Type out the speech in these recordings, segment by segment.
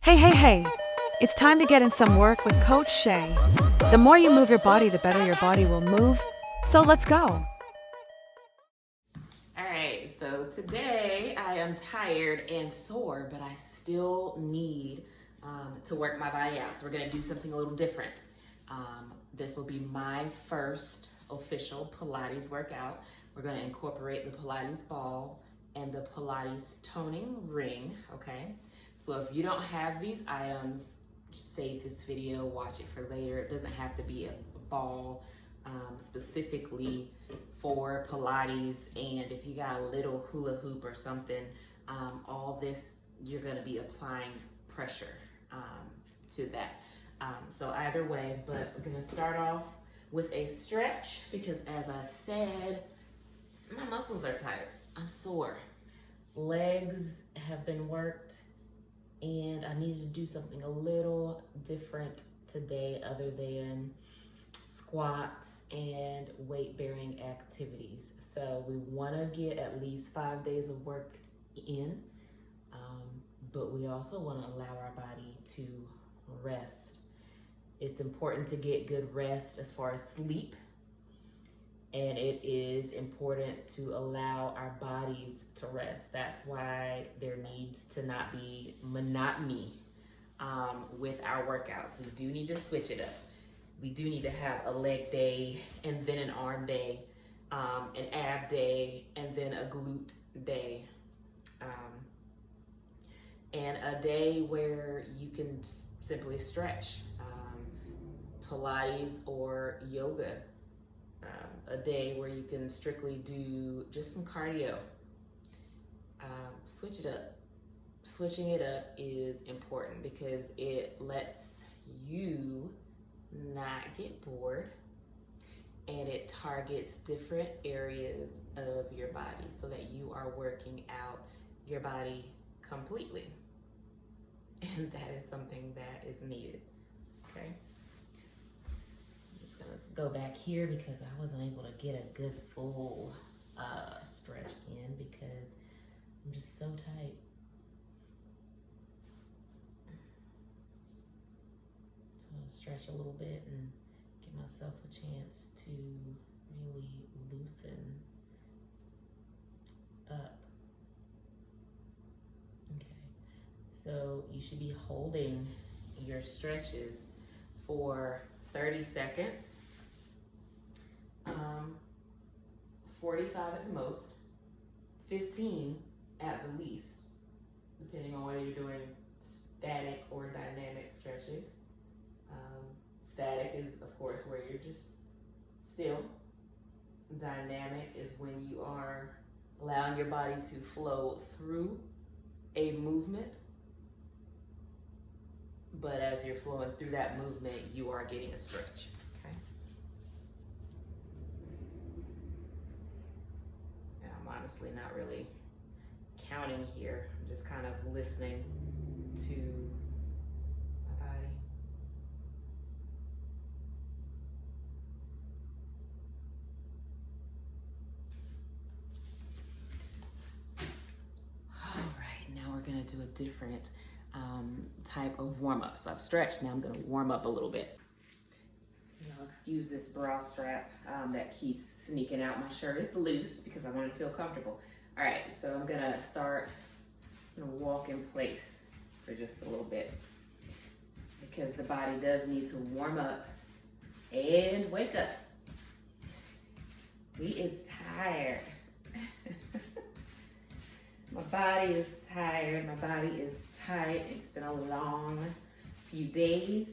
Hey. It's time to get in some work with Coach Shay. The more you move your body, the better your body will move. So let's go. Alright, so today I am tired and sore, but I still need to work my body out. So we're going to do something a little different. This will be my first official Pilates workout. We're going to incorporate the Pilates ball and the Pilates toning ring, okay? So if you don't have these items, just save this video, watch it for later. It doesn't have to be a ball specifically for Pilates, and if you got a little hula hoop or something, all this, you're gonna be applying pressure to that. So either way, but we're gonna start off with a stretch because as I said, my muscles are tired, I'm sore. Legs have been worked and I needed to do something a little different today other than squats and weight-bearing activities. So we want to get at least 5 days of work in, but we also want to allow our body to rest. It's important to get good rest as far as sleep, and it is important to allow our bodies to rest. That's why there needs to not be monotony with our workouts. We do need to switch it up. We do need to have a leg day and then an arm day, an ab day, and then a glute day. And a day where you can simply stretch, Pilates or yoga. A day where you can strictly do just some cardio. Switch it up. Switching it up is important because it lets you not get bored, and it targets different areas of your body so that you are working out your body completely. And that is something that is needed, okay? Go back here because I wasn't able to get a good full stretch in because I'm just so tight. So I'll stretch a little bit and give myself a chance to really loosen up. Okay, so you should be holding your stretches for 30 seconds. 45 at the most, 15 at the least, depending on whether you're doing static or dynamic stretches. Static is, of course, where you're just still. Dynamic is when you are allowing your body to flow through a movement, but as you're flowing through that movement, you are getting a stretch. Honestly not really counting here. I'm just kind of listening to my body. All right, now we're gonna do a different type of warm-up. So I've stretched, now I'm gonna warm up a little bit. Y'all excuse this bra strap that keeps sneaking out my shirt. It's loose because I want to feel comfortable. All right, so I'm gonna walk in place for just a little bit because the body does need to warm up and wake up. We is tired. My body is tired, my body is tight. It's been a long few days,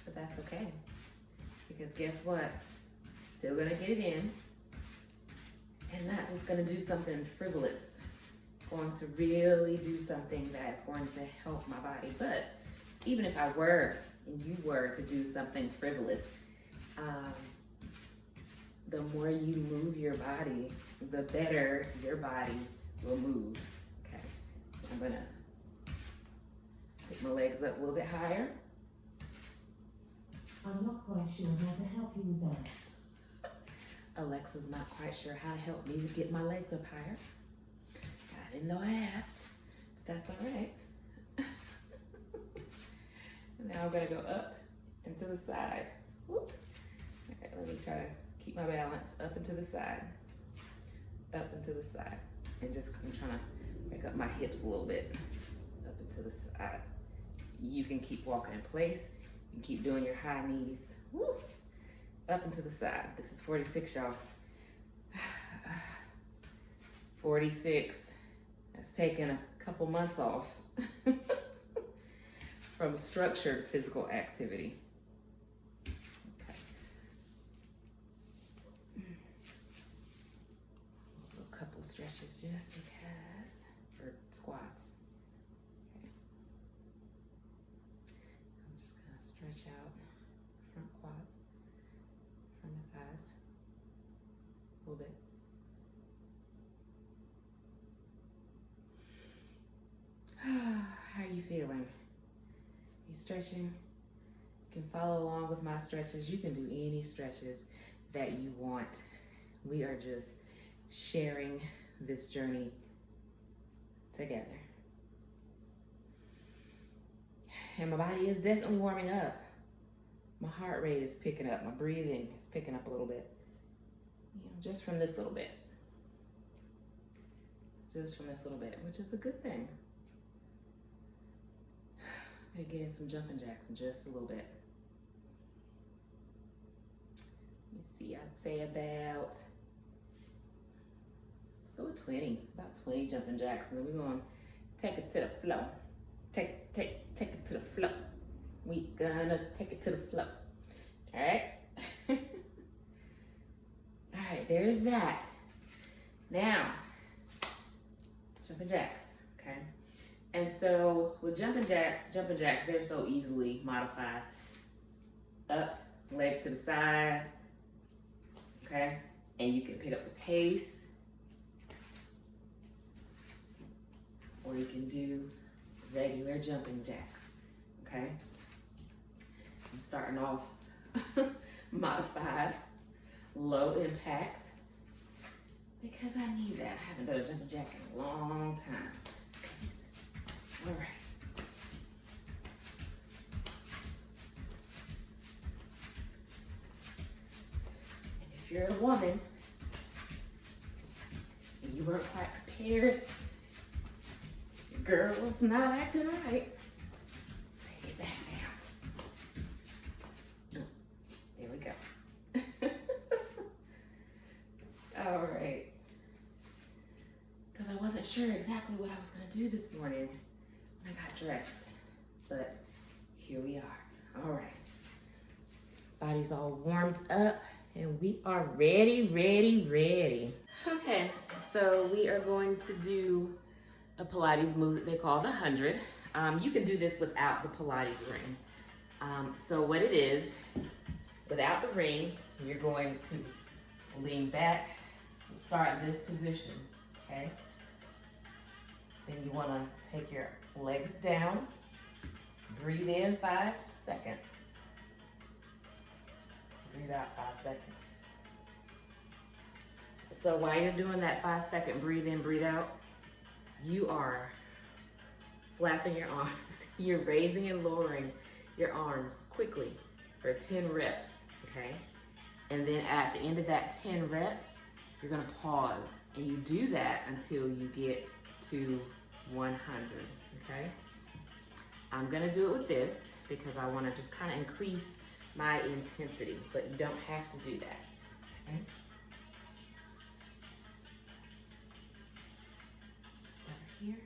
but that's okay. Because guess what? Still gonna get it in, and not just gonna do something frivolous. Going to really do something that's going to help my body. But even if I were, and you were to do something frivolous, the more you move your body, the better your body will move. Okay, I'm gonna take my legs up a little bit higher. I'm not quite sure how to help you with that. Alexa's not quite sure how to help me to get my legs up higher. I didn't know I asked, but that's all right. Now I'm gonna go up and to the side. Whoop. Okay, let me try to keep my balance. Up and to the side. Up and to the side. And just because I'm trying to back up my hips a little bit. Up and to the side. You can keep walking in place. You can keep doing your high knees. Woo. Up and to the side. This is 46, y'all. 46. That's taken a couple months off from structured physical activity. Okay. A couple stretches just because, or squats. Okay. I'm just gonna stretch out front quads, front of thighs, a little bit. How are you feeling? Are you stretching? You can follow along with my stretches. You can do any stretches that you want. We are just sharing this journey together. And my body is definitely warming up. My heart rate is picking up. My breathing is picking up a little bit. You know, just from this little bit. Just from this little bit, which is a good thing. I'm gonna get in some jumping jacks in just a little bit. Let me see, I'd say about, let's go with 20, about 20 jumping jacks, and then we're gonna take it to the floor. Take it to the floor. We gonna take it to the floor. All right? All right, there's that. Now, jumping jacks, okay? And so with jumping jacks, they're so easily modified. Up, leg to the side, okay? And you can pick up the pace, or you can do regular jumping jacks, okay? I'm starting off modified, low impact, because I need that. I haven't done a jumping jack in a long time. All right. And if you're a woman and you weren't quite prepared, your girl's not acting right, take it back now. There we go. All right. Because I wasn't sure exactly what I was going to do this morning. I got dressed, but here we are. All right. Body's all warmed up and we are ready. Okay, so we are going to do a Pilates move that they call the 100. You can do this without the Pilates ring. So what it is, without the ring, you're going to lean back, start in this position, okay? Then you want to take your legs down, breathe in 5 seconds, breathe out 5 seconds. So while you're doing that 5-second breathe in, breathe out, you are flapping your arms. You're raising and lowering your arms quickly for 10 reps, okay? And then at the end of that 10 reps, you're gonna pause, and you do that until you get to 100, okay? I'm gonna do it with this because I wanna just kind of increase my intensity, but you don't have to do that, okay? Start here.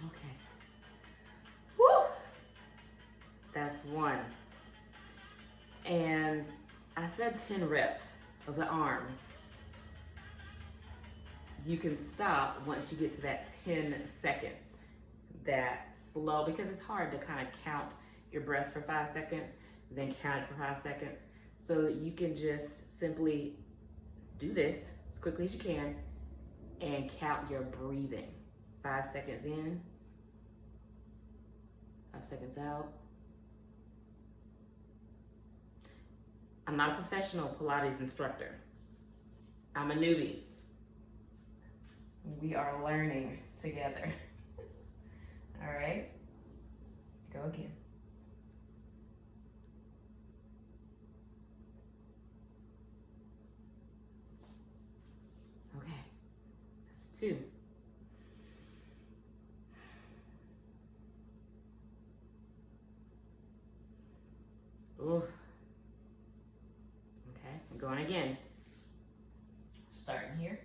Okay. Woo! That's 1. And I said 10 reps of the arms. You can stop once you get to that 10 seconds. That slow, because it's hard to kind of count your breath for 5 seconds, then count it for 5 seconds. So you can just simply do this as quickly as you can and count your breathing. 5 seconds in, 5 seconds out, I'm not a professional Pilates instructor. I'm a newbie. We are learning together. All right, go again. Okay, that's 2. Ooh. Okay, I'm going again. Starting here,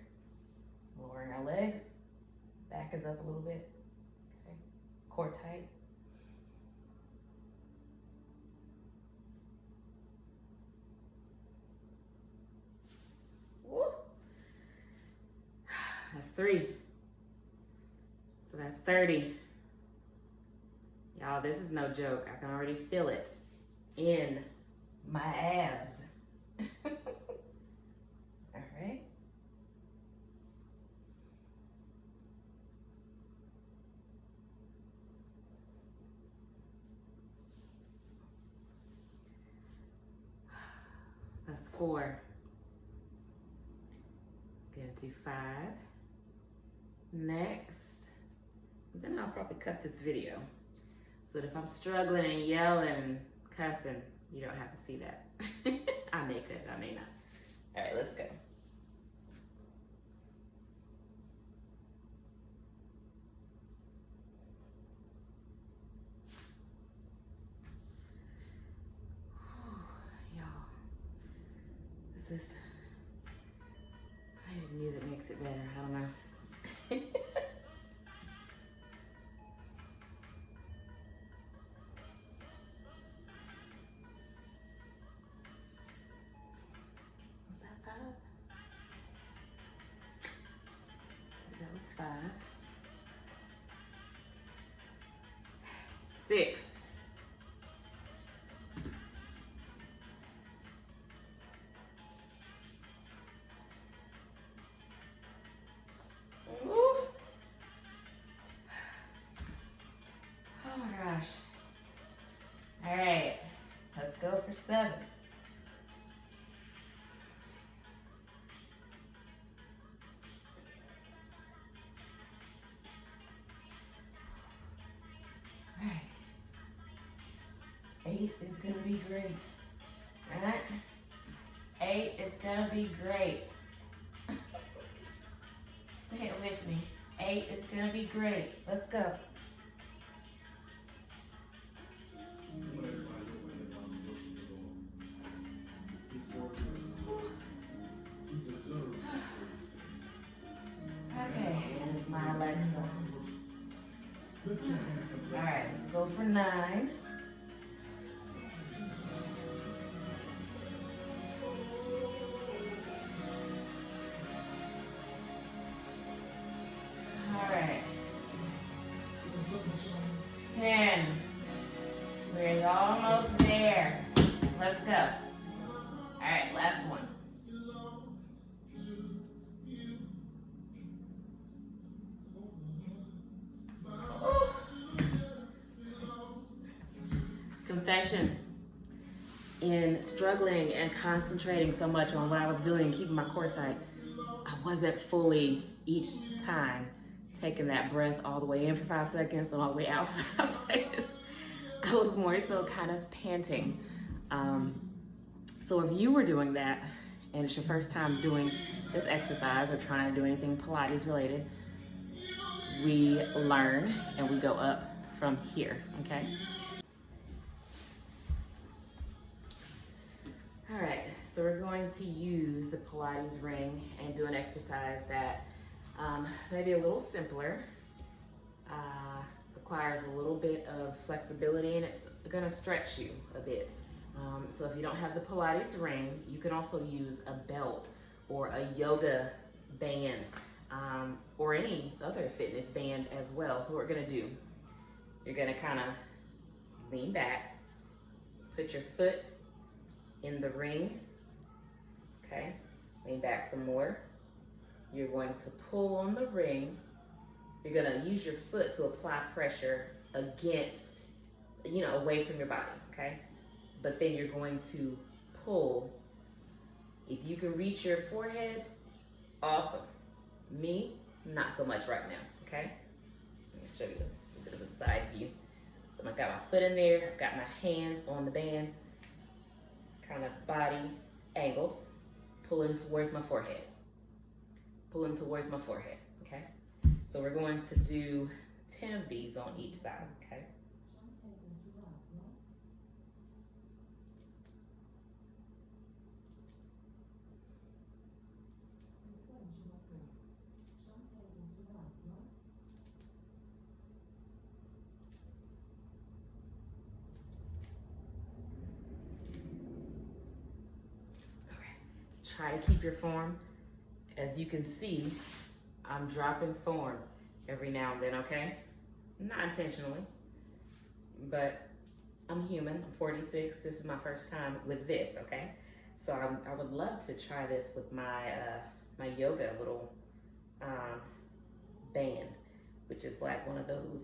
lowering our legs, back is up a little bit, okay, core tight. Woo. That's 3. So that's 30. Y'all, this is no joke. I can already feel it in my abs. All right. That's 4. Gonna do 5. Next. Then I'll probably cut this video so that if I'm struggling and yelling and cussing, you don't have to see that. I may cut, I may not. All right, let's go. Y'all, this is, maybe music makes it better, I don't know. Was that 5? That was 5. 6. Ooh. Oh my gosh. All right, let's go for 7. All right. 8 is gonna be great. All right? 8 is gonna be great. Say it with me. 8 is gonna be great. Let's go. Okay, that's my Alexa. All right, let's go for 9. All right. 10. We're almost there. Let's go. All right, last one. Confession. In struggling and concentrating so much on what I was doing, keeping my core tight, I wasn't fully each time taking that breath all the way in for 5 seconds and all the way out for 5 seconds. I was more so kind of panting. So if you were doing that and it's your first time doing this exercise or trying to do anything Pilates related, we learn and we go up from here, okay? All right, so we're going to use the Pilates ring and do an exercise that may be a little simpler, requires a little bit of flexibility, and it's gonna stretch you a bit. So if you don't have the Pilates ring, you can also use a belt or a yoga band or any other fitness band as well. So what we're gonna do, you're gonna kind of lean back, put your foot in the ring, okay? Lean back some more. You're going to pull on the ring. You're gonna use your foot to apply pressure against, away from your body, okay? But then you're going to pull. If you can reach your forehead, awesome. Me, not so much right now, okay? Let me show you a bit of a side view. So I've got my foot in there, I've got my hands on the band, kind of body angled, pulling towards my forehead. Pulling towards my forehead, okay? So we're going to do 10 of these on each side, okay? Try to keep your form. As you can see, I'm dropping form every now and then, okay? Not intentionally, but I'm human, I'm 46. This is my first time with this, okay? So I would love to try this with my my yoga little band, which is like one of those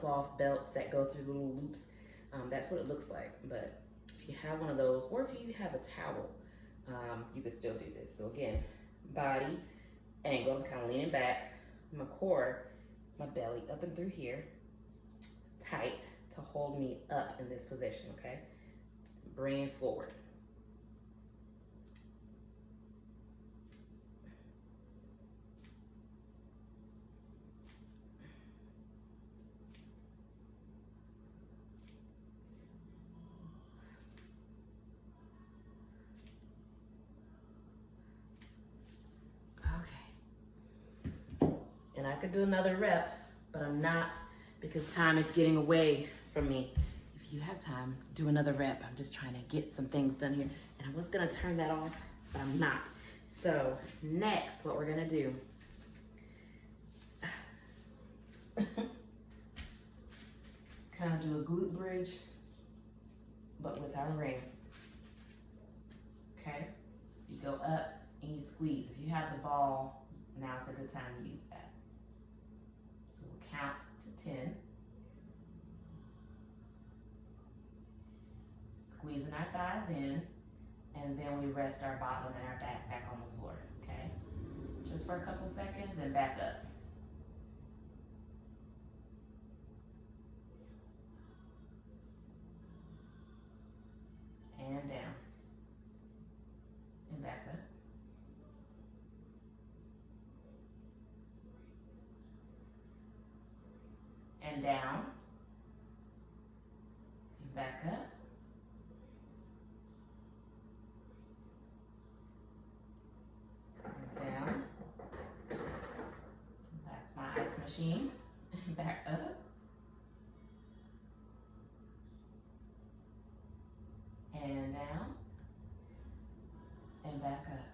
cloth belts that go through little loops. That's what it looks like. But if you have one of those, or if you have a towel, you could still do this. So again, body angle, I'm kind of leaning back, my core, my belly up and through here, tight to hold me up in this position, okay? Bring it forward. And I could do another rep, but I'm not, because time is getting away from me. If you have time, do another rep. I'm just trying to get some things done here. And I was gonna turn that off, but I'm not. So next, what we're gonna do, kind of do a glute bridge, but with our ring, okay? So you go up and you squeeze. If you have the ball, now's a good time to use that. So we'll count to 10. Squeezing our thighs in, and then we rest our bottom and our back on the floor, okay? Just for a couple seconds and back up. And down. And back up. And down. And back up. And down. That's my ice machine. And back up. And down. And back up.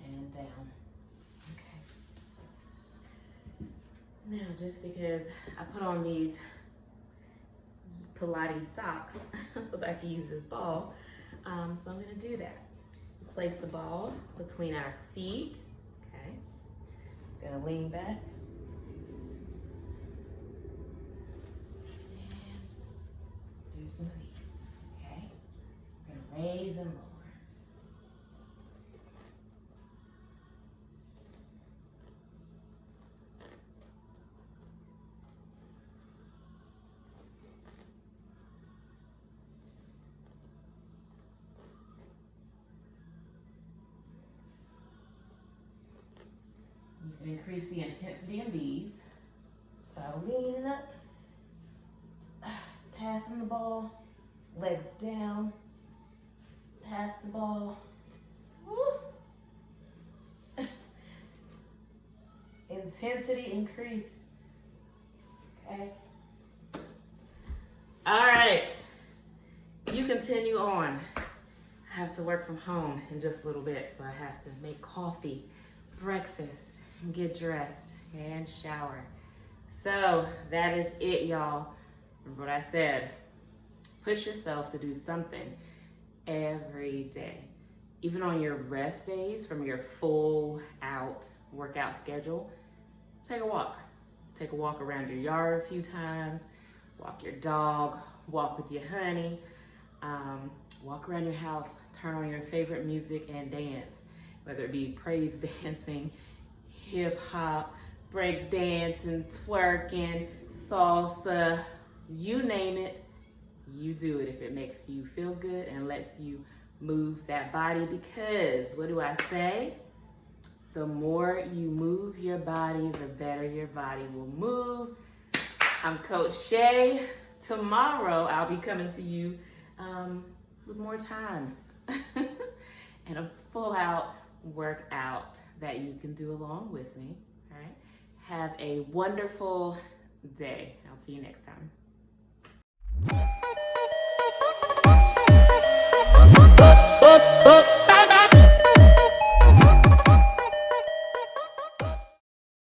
And down. Okay. Now, just because I put on these Pilates socks so that I can use this ball, so I'm gonna do that. Place the ball between our feet, okay? Gonna lean back. And do some of these, okay? We're gonna raise and lower. You can increase the intensity in these by leaning up, passing the ball, legs down, pass the ball. Woo. Intensity increase. Okay. All right. You continue on. I have to work from home in just a little bit, so I have to make coffee, breakfast, and get dressed and shower. So that is it, y'all. Remember what I said. Push yourself to do something every day. Even on your rest days from your full out workout schedule, take a walk. Take a walk around your yard a few times. walk your dog, walk with your honey, walk around your house, turn on your favorite music and dance, whether it be praise dancing, hip hop, break dancing, twerking, salsa, you name it, you do it if it makes you feel good and lets you move that body, because what do I say? The more you move your body, the better your body will move. I'm Coach Shay. Tomorrow I'll be coming to you with more time and a full out workout that you can do along with me. All right. Have a wonderful day. I'll see you next time.